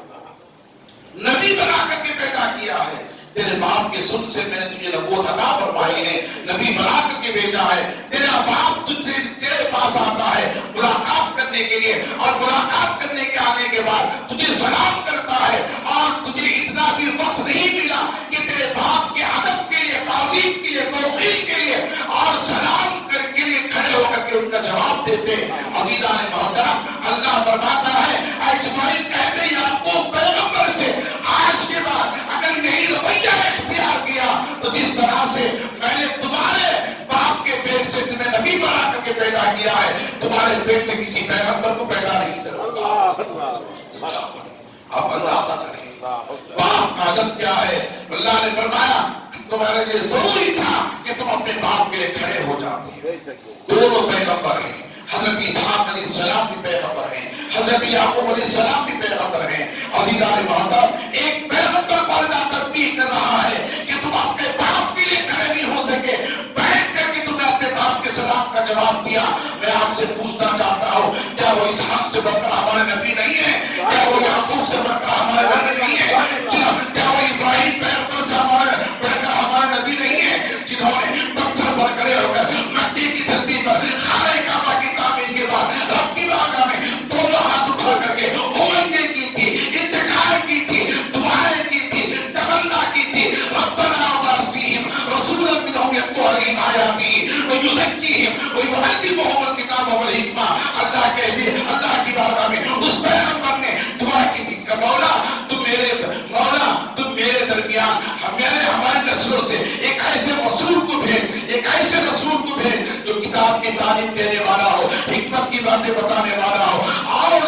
نبی بنا کر کے پیدا کیا ہے، تیرے باپ کے سن سے میں نے تجھے نبوت عطا فرمائی ہے، نبی بنا کر کے بھیجا ہے۔ تیرا باپ تیرے پاس آتا ہے ملاقات کرنے کے لیے، اور ملاقات کرنے کے آنے کے بعد تجھے سلام کرتا ہے، اور تجھے اتنا بھی وقت نہیں ملا کہ تیرے باپ کے ادب کے لیے، تعظیم کے لیے، توقیر کے لیے اور سلام کے لیے کھڑے ہو کر کے ان کا جواب دیتے۔ عزیزان محترم، اللہ فرماتا ہے اے جبرائیل کہتے یعقوب پیغمبر سے آج کے بعد اگر یہی رویہ اختیار کیا تو جس طرح سے میں نے تمہارے باپ کے پیٹ سے تمہیں نبی بنا کر کے پیدا کیا ہے، تمہارے پیٹ سے کسی پیغمبر کو پیدا نہیں کروں گا۔ آپ اللہ کا کریں، باپ کا ادب کیا ہے؟ اللہ نے فرمایا تمہارے لیے ضروری تھا کہ تم اپنے باپ کے لیے کھڑے ہو جاتے۔ دونوں پیغمبر ہیں، حضرت اسحاق علیہ السلام بھی پیغمبر ہیں، حضرت یعقوب علیہ السلام بھی پیغمبر ہیں۔ عزیزان محترم، ایک پیغمبر کو اللہ تنبیہ کر رہا ہے کہ تم اپنے باپ کے لیے کھڑے نہیں ہو سکے، بیٹھ کر کے تم نے اپنے باپ کے سلام کا جواب دیا۔ میں آپ سے پوچھنا چاہتا ہوں، کیا وہ اسحاق سے بڑھ کر ہمارے نبی نہیں ہے؟ کیا وہ یعقوب سے بڑھ کر ہمارے نبی نہیں ہے؟ کیا وہ ابراہیم پیغمبر سے بڑھ کر ہمارے نبی نہیں ہے، جنہوں نے پتھر پر کھڑے ہو کر مٹی کی دھرتی پر خانہ کعبہ کی تعمیر کے بعد رب کی بارگاہ میں دونوں ہاتھ اٹھا کر کے امنگیں کی تھی، انتظار کی تھی، دعائیں کی تھی، تمنا کی تھی، ربنا وابعث فیہم رسولا منہم یتلو علیہم آیاتہ ویزکیہم ویعلمہم الکتاب والحکمہ۔ اللہ کی بارگاہ میں اس پیغمبر نے دعا کی تھی کہ مولا تم میرے درمیان ہمارے نسلوں سے ایک ایسے رسول کو بھیج جو کتاب کی تعلیم دینے والا ہو، حکمت کی باتیں بتانے والا ہو، اور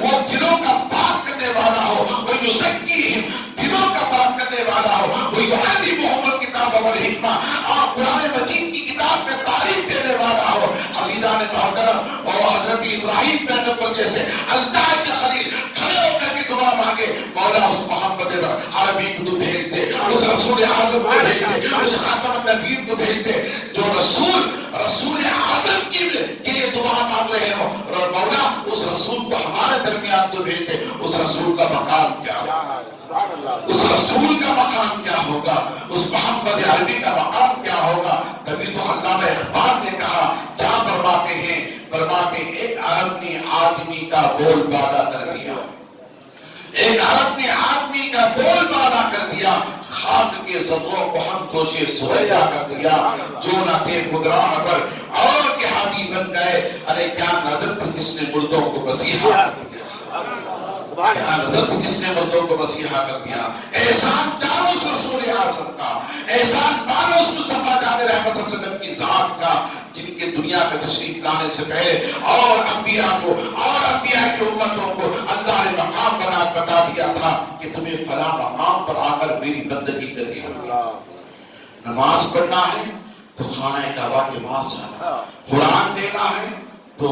وہ دلوں کا پاک کرنے والا ہو، وہ یزکیہم دلوں کا پاک کرنے والا ہو، وہ یعلمہم الکتاب والحکمہ اور قرآن مجید کی کتاب میں تعلیم دینے والا ہو۔ عزیزان محترم، اور حضرت ابراہیم پیغمبر جیسے اللہ کے خلیل کھڑے ہو کر کے دعا مانگے، مولا اس محمد عربی کو تو بھیج دے، اس رسول اعظم کو بھیج دے، اس خاتم النبیین کو بھیج دے جو رسول اعظم کے لیے دعا مانگ رہے ہو، اور مولا اس رسول کو ہمارے درمیان تو بھیج دے۔ اس رسول کا مقام کیا ہوگا، اس رسول کا مقام کیا ہوگا، اس محمد عربی کا مقام کیا ہوگا۔ تبھی تو علامہ اقبال نے کہا، کیا فرماتے ہیں، فرماتے ہیں ایک عرب نے آدمی کا بول بالا کر دیا، ایک عرب نے آدمی کا بول بالا کر دیا، خاک کے زدوں کو ہم دوشے سویا کر دیا، جو نہ تھے خود راہ پر اور کے حامی بن گئے، ارے کیا نظر تھی کس نے مردوں کو مسیحا کر دیا، کیا نظر تھی کس نے مردوں کو مسیحا کر دیا۔ احسان جانو اس رسول اعظم کا، احسان مانو اس مصطفیٰ جان رحمت صلی اللہ علیہ وسلم کی ذات کا، جن کے دنیا میں تشریف لانے سے پہلے اور انبیاء کو اور انبیاء کی امتوں کو اللہ نے مقام بتا دیا تھا کہ تمہیں فلاں مقام پر آ کر میری بندگی کرنی ہوگی۔ نماز پڑھنا ہے تو خانہ کعبہ کے پاس آنا، قرآن دینا ہے تو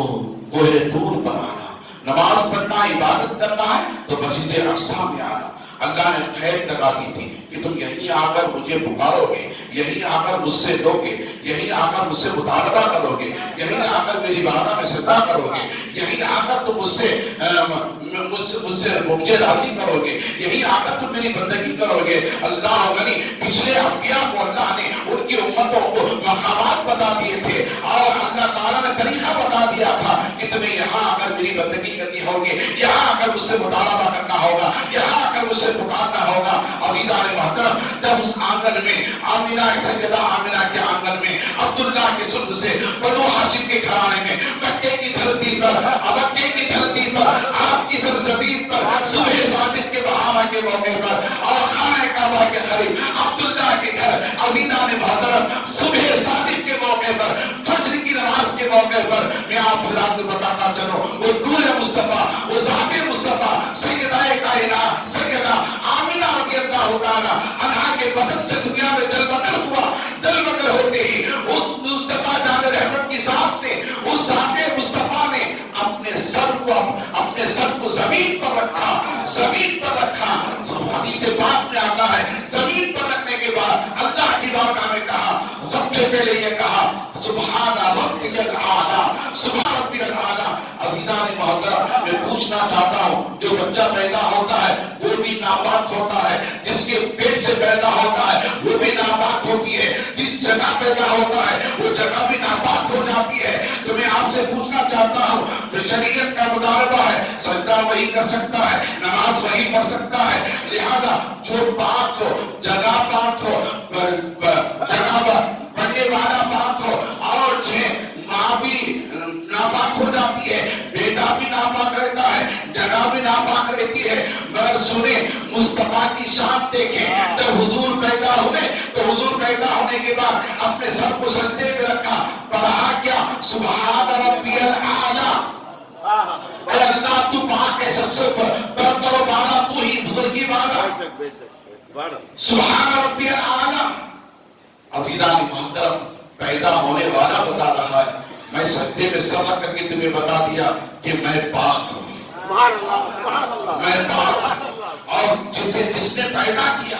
کوہ طور پر آنا، نماز پڑھنا عبادت کرنا ہے تو مسجد اقصی میں آنا۔ اللہ نے قید لگا دی تھی کہ تم یہیں آ کر مجھے پکارو گے، یہیں آ کر مجھ سے لو گے، یہیں آ کر مجھ سے مطالبہ کرو گے، یہیں آ کر میری بارگاہ میں سجدہ کرو گے، یہیں آ کر تم مجھ سے مجھے راضی کرو گے، یہیں آ کر تم میری بندگی کرو گے۔ اللہ غنی پچھلے انبیاء کو اللہ نے ان کی امتوں کو مقامات بتا دیے تھے اور اللہ تعالیٰ نے طریقہ بتا دیا تھا کہ تمہیں یہاں آ کر میری بندگی کرنی ہوگی، یہاں آ کر مجھ سے مطالبہ کرنا ہوگا، یہاں آ کر مجھ سے پکارنا ہوگا۔ عزیزان محترم، جب اس آنگن میں آمینہ سیدہ آمینہ کے آنگن میں عبداللہ کے ظلم سے بنو ہاشم کے گھرانے میں مکے کی دھرتی پر آپ کی سرزمین پر صبح صادق کے بہارا کے موقع پر اور خانہ کعبہ کے قریب عبداللہ کے گھر عزیزان محترم صبح صادق کے موقع پر فجر کی نماز کے موقع پر میں آپ حضرات کو بتانا چاہوں وہ نور مصطفیٰ، وہ ذات مصطفیٰ سیدہ کائنات سیدہ آمینہ رضی اللہ تعالی عنہا کے بدن سے دنیا میں جل بکر ہوا، جل بکر ہوتے ہی اس مصطفیٰ جان رحمت کی ذات نے، اس ذات مصطفیٰ نے اپنے سر کو زمین پر رکھا، زمین پر رکھا۔ حدیث پاک میں آتا ہے زمین پر رکھنے کے بعد اللہ کی بارگاہ میں کہا، سب سے پہلے یہ کہا سبحان ربی الاعلی، سبحان ربی الاعلی۔ عزیزان محترم، میں پوچھنا چاہتا ہوں جو بچہ پیدا ہوتا ہے وہ بھی ناپاک ہوتا ہے، جس کے پیٹ سے پیدا ہوتا ہے وہ بھی ناپاک ہوتی ہے، جس جگہ پیدا ہوتا ہے وہ جگہ بھی ناپاک ہو جاتی ہے۔ تو میں آپ سے پوچھنا چاہتا ہوں، شریعت کا مطالبہ ہے سجدہ وہی کر سکتا ہے، نماز وہی پڑھ سکتا ہے، لہذا جو پاک ہو، جگہ پاک ہو، جگہ پڑھنے والا پاک ہو، اور ماں بھی ناپاک ہو جاتی ہے، بیٹا بھی ناپاک رہتا ہے، جگہ بھی ناپاک رہتی ہے، مگر سنیں مصطفیٰ کی شان دیکھیں۔ جب حضور پیدا ہوئے تو حضور پیدا ہونے کے بعد اپنے سر کو سجدے میں رکھا، پڑھا کیا سبحان ربی الاعلی۔ اے اللہ تو پاک ہے، سب سے برتر و بالا تو ہی، بزرگی والا، سبحان ربی الاعلی۔ عزیزان محترم، پیدا ہونے والا بتا رہا ہے، میں سجدے میں سر رکھ کر کے تمہیں بتا دیا کہ میں پاک ہوں، میں پاک ہوں، اور جس نے پیدا کیا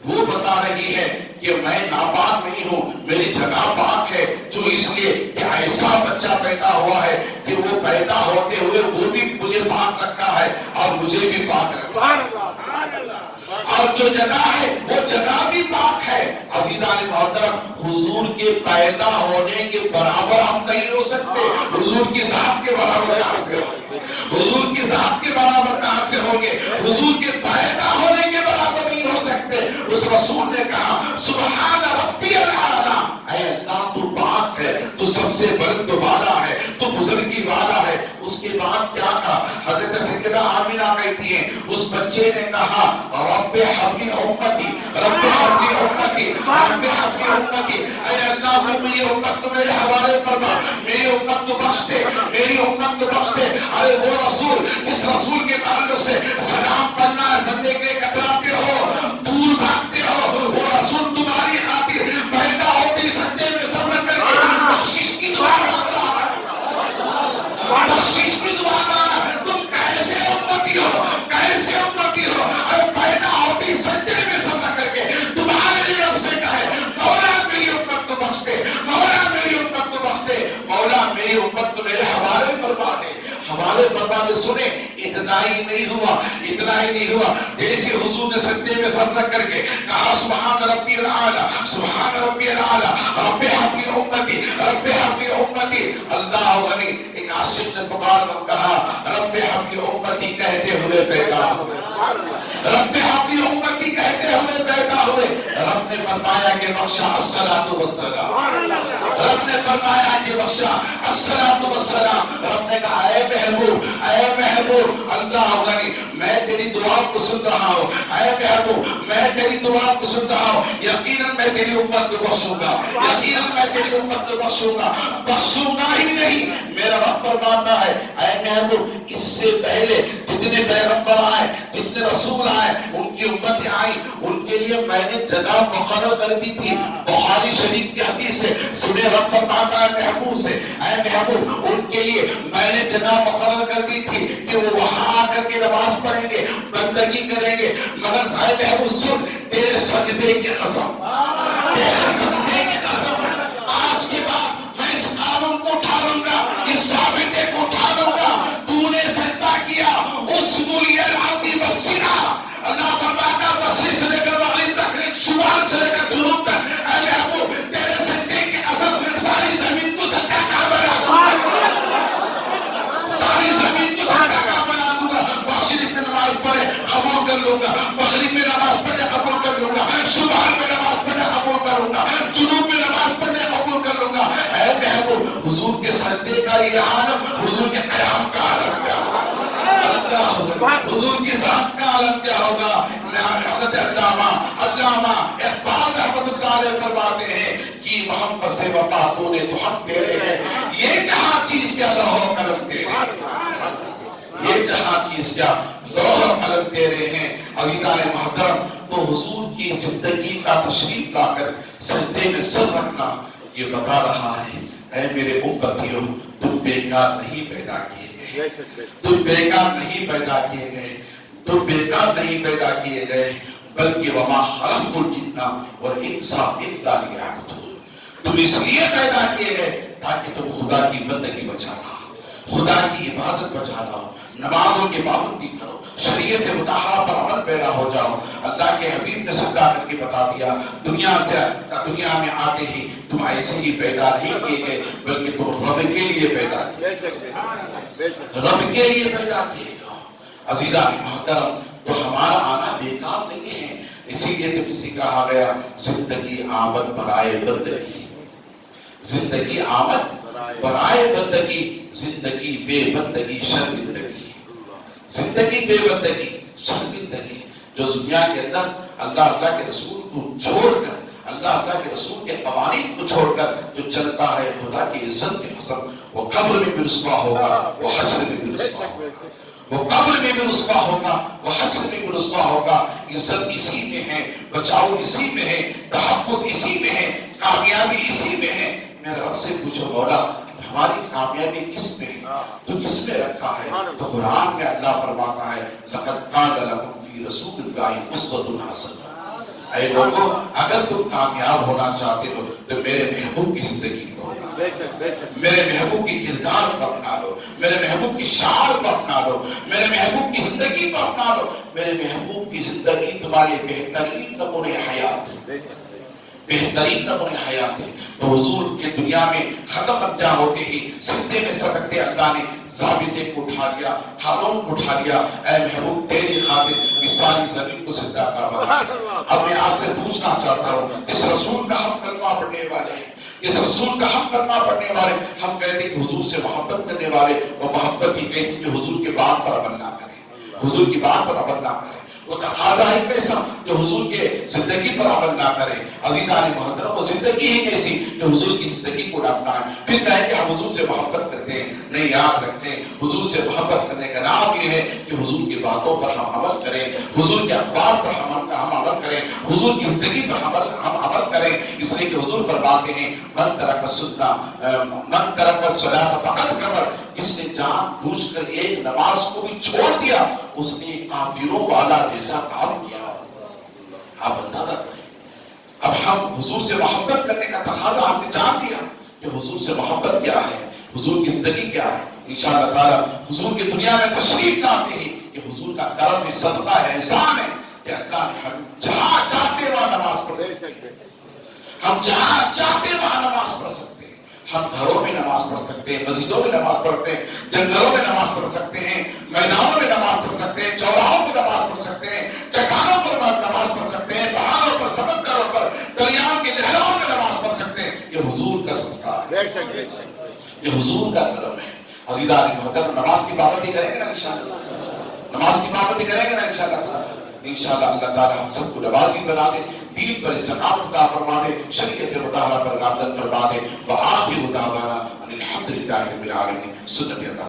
وہ بتا رہی ہے کہ میں ناپاک نہیں ہوں، میری جگہ پاک ہے، جو اس لیے کہ ایسا بچہ پیدا ہوا ہے کہ وہ پیدا ہوتے ہوئے وہ بھی مجھے پاک رکھا ہے اور مجھے بھی پاک رکھا ہے، اور جو جگہ ہے وہ جگہ بھی پاک ہے۔ عزیزان محترم، حضور کے پیدا ہونے کے برابر ہم نہیں ہو سکتے، حضور کی ذات کے برابر کہاں سے ہوں گے، حضور کی ذات کے برابر کہاں سے ہوں گے، حضور کے پیدا ہونے کے برابر نہیں ہو سکتے۔ اس رسول نے کہا سبحان ربی الاعلی، اے اللہ تو پاک ہے، تو سب سے بلند و بالا ہے، تو بزرگی والا ہے۔ اس کے بعد کیا کہا؟ حضرت سیدہ آمینہ کہتی ہیں اس بچے نے کہا رب حبلی امتی، رب حبلی امتی، رب حبلی امتی، اے اللہ تو میری امت کو میرے حوالے فرما، میری امت کو بخش دے، میری امت کو بخش دے۔ ارے وہ رسول جس رسول کے تعلق سے سلام پڑھنا ہے بندے کے لیے کتراتے ہو، دور بھاگتے ہو، وہ رسول تمہاری خاطر پیدا ہوتی سجدے میں سر رکھ کر کے بخشش کی دعا مانگ رہا ہے، بخشش کی دعا مانگ رہا ہے۔ تم کیسے امتی ہو، کیسے امتی ہو؟ ارے پیدا ہوتی حوالے فرماتے سنے اتنا ہی نہیں ہوا جیسے حضور نے سجدے میں سر رکھ کر کے کہا سبحان ربی العالی سبحان ربی العالی رب حبلی امتی رب حبلی امتی اللہ غنی، ایک عاشق نے پکار کر کہا رب حبلی امتی کہتے ہوئے پیدا ہوئے، رب حبلی امتی کہتے ہوئے پیدا ہوئے۔ رب نے فرمایا کہ بخشا الصلاۃ والسلام، رب نے فرمایا کہ بخشا الصلاۃ والسلام۔ رب نے کہا اے محبوب اللہ غنی، میں تیری دعا کو سن رہا ہوں، اے محبوب میں تیری دعا کو سن رہا ہوں، یقیناً میں تیری امت کو بخشوں گا، یقیناً میں تیری امت کو بخشوں گا ہی نہیں۔ میرا رب فرماتا ہے اے محبوب اس سے پہلے جتنے پیغمبر آئے، جتنے رسول آئے، ان کی امتیں آئیں، ان کے لیے میں نے جگہ مقرر کر دی تھی۔ بخاری شریف کی حدیث ہے، سنے رب فرماتا ہے محبوب سے اے محبوب ان کے لیے میں نے جگہ مقرر کر دی تھی کہ وہ وہاں آ کر کے نماز پڑھیں گے، بندگی کریں گے، مگر اے محبوب سن تیرے سجدے کی قسم، تیرے سجدے کی قسم، آج کے بعد میں اس قانون کو اٹھا لوں گا، اس ضابطے کو اٹھا لوں گا، تو نے سجدہ کیا اس دنیا الارض بسینا، اللہ فرماتا مشرق سے لے کر مغرب تک، شمال سے لے کر جنوب تک، اے محبوب تیرے سجدے کی قسم ساری زمین کو سجدہ کا بنا دوں گا، ساری زمین کو سجدہ کا بنا دوں گا۔ مشرق میں نماز پڑھے قبول کر لوں گا، مغرب میں نماز پڑھے قبول کر لوں گا، شمال میں نماز پڑھے قبول کروں گا، جنوب میں نماز پڑھے قبول کر لوں گا۔ اے محبوب حضور کے سجدے کا یہ عالم، حضور کے قیام کا عالم کیا ہوگا، حضور کی ذات کا عالم کیا ہوگا۔ حضرت علامہ اقبال رحمۃ اللہ علیہ فرماتے ہیں کہ محمد سے وفا تو نے تو ہم تیرے ہیں، یہ جہاں چیز کیا لوح و قلم تیرے ہیں، یہ جہاں چیز کیا لوح و قلم تیرے ہیں۔ عزیزان محترم، تو حضور کی زندگی کا تشریف لا کر سجدے میں سر رکھنا یہ بتا رہا ہے اے میرے امتیوں تم بیکار نہیں پیدا کیے گئے، تم بیکار نہیں پیدا کیے گئے، تم بیکار نہیں پیدا کیے گئے، بلکہ وما خلقت الجن والانس الا لیعبدون، تم اس لیے پیدا کیے گئے تاکہ تم خدا کی بندگی بجا لاؤ، خدا کی عبادت بجا لاؤ، نمازوں کی پابندی کرو، شریعت مطہرہ پر عمل پیرا ہو جاؤ۔ اللہ کے حبیب نے سجدہ کر کے بتا دیا دنیا میں آتے ہی تم ایسے ہی پیدا نہیں کیے گئے بلکہ تم رب کے لیے پیدا کیے گئے، رب کے لیے پیدا کیے گئے۔ عزیزان محترم، تو ہمارا آنا بیکار نہیں ہے، اسی لیے تو کسی کہا گیا زندگی آمد برائے بندگی، زندگی آمد برائے بندگی، زندگی بے بندگی شرمندگی، زندگی بے بندگی شرمندگی۔ جو دنیا کے اندر اللہ کے رسول کو چھوڑ کر، اللہ کے رسول کے قوانین کو چھوڑ کر جو چلتا ہے، خدا کی عزت کی قسم وہ قبر میں بھی رسوا ہوگا، وہ حشر میں بھی رسوا ہوگا، وہ قبر میں بھی رسوا ہوگا، وہ حشر میں بھی رسوا ہوگا۔ عزت اسی میں ہے، بچاؤ اسی میں ہے، تحفظ اسی میں ہے، کامیابی اسی میں ہے۔ میرے رب سے پوچھو مولا ہماری کامیابی کس میں ہے، تو کس میں رکھا ہے؟ تو قرآن میں اللہ فرماتا ہے لقد کان لکم فی رسول اللہ اسوۃ حسنہ، اے لوگوں اگر تم کامیاب ہونا چاہتے ہو تو میرے محبوب کی زندگی کو اپنا لو، میرے محبوب کی کردار کو اپنا لو، میرے محبوب کی شعار کو اپنا لو، میرے محبوب کی زندگی کو اپنا لو۔ میرے محبوب کی زندگی تمہارے بہترین نمونے حیات ہے، بہترین نمونے حیات ہے۔ تو حضور کے دنیا میں ختم انجام ہوتے ہی سجدے میں سرکتے اللہ نے ضابطے کو اٹھا لیا، قانون کو اٹھا لیا، اے محبوب تیری خاطر اس ساری زمین کو سجدہ کا بنا دیا۔ اب میں آپ سے پوچھنا چاہتا ہوں، اس رسول کا ہم کلمہ پڑھنے والے ہیں، اس رسول کا ہم کلمہ پڑھنے والے، ہم کہتے ہیں کہ حضور سے محبت کرنے والے، وہ محبت ہی کہتی کہ حضور کے بات پر عمل نہ کریں، حضور کی بات پر عمل نہ کریں، وہ تقاضا ہی کیسا جو حضور کے زندگی پر عمل نہ کرے۔ عزیزان محترم، وہ زندگی ہی کیسی جو حضور کی زندگی کو نہ اپنائیں، پھر کہیں کہ ہم حضور سے محبت کرتے ہیں۔ نہیں، یاد رکھتے ہیں حضور سے محبت کرنے کا نام یہ ہے کہ حضور کی باتوں پر ہم عمل کریں، حضور کے اخبار پر ہم عمل کریں، حضور کی زندگی پر ہم عمل کریں۔ اس لیے کہ حضور فرماتے ہیں من ترک الصلاۃ فقد کفر، جس نے جان بوجھ کر ایک نماز کو بھی چھوڑ دیا اس نے کافروں والا جیسا کام کیا۔ آپ اندازہ کریں، اب ہم حضور سے محبت کرنے کا تقاضا ہم نے جان دیا کہ حضور سے محبت کیا ہے، حضور کی زندگی کیا ہے۔ انشاءاللہ تعالیٰ حضور کی دنیا میں تشریف لاتے ہی یہ حضور کا کرم ہے، صدقہ ہے، احسان ہے کہ اللہ نے ہم جہاں چاہتے وہاں نماز پڑھ سکتے ہیں، ہم جہاں چاہتے وہاں نماز پڑھ سکتے ہیں، ہم گھروں میں نماز پڑھ سکتے ہیں، مسجدوں میں نماز پڑھتے ہیں، جنگلوں میں نماز پڑھ سکتے ہیں، میدانوں میں نماز پڑھ سکتے ہیں، چوراہوں پر نماز پڑھ سکتے ہیں، چٹانوں پر نماز پڑھ سکتے ہیں، پہاڑوں پر، سمندروں پر، دریاؤں کی لہروں میں نماز پڑھ سکتے ہیں۔ یہ حضور کا صدقہ ہے، یہ حضور کا کرم ہے۔ عزیزان محترم، نماز کی پابندی کریں گے نا انشاءاللہ، نماز کی پابندی کریں گے نا انشاءاللہ۔ انشاءاللہ اللہ تعالی ہم سب کو نمازی بنا دے، دین پر استقامت عطا فرما دے، شریعت مطالعہ پر گامزن فرما دے۔ وآخر دعوانا ان الحمد للہ رب العالمین۔ سنت اللہ۔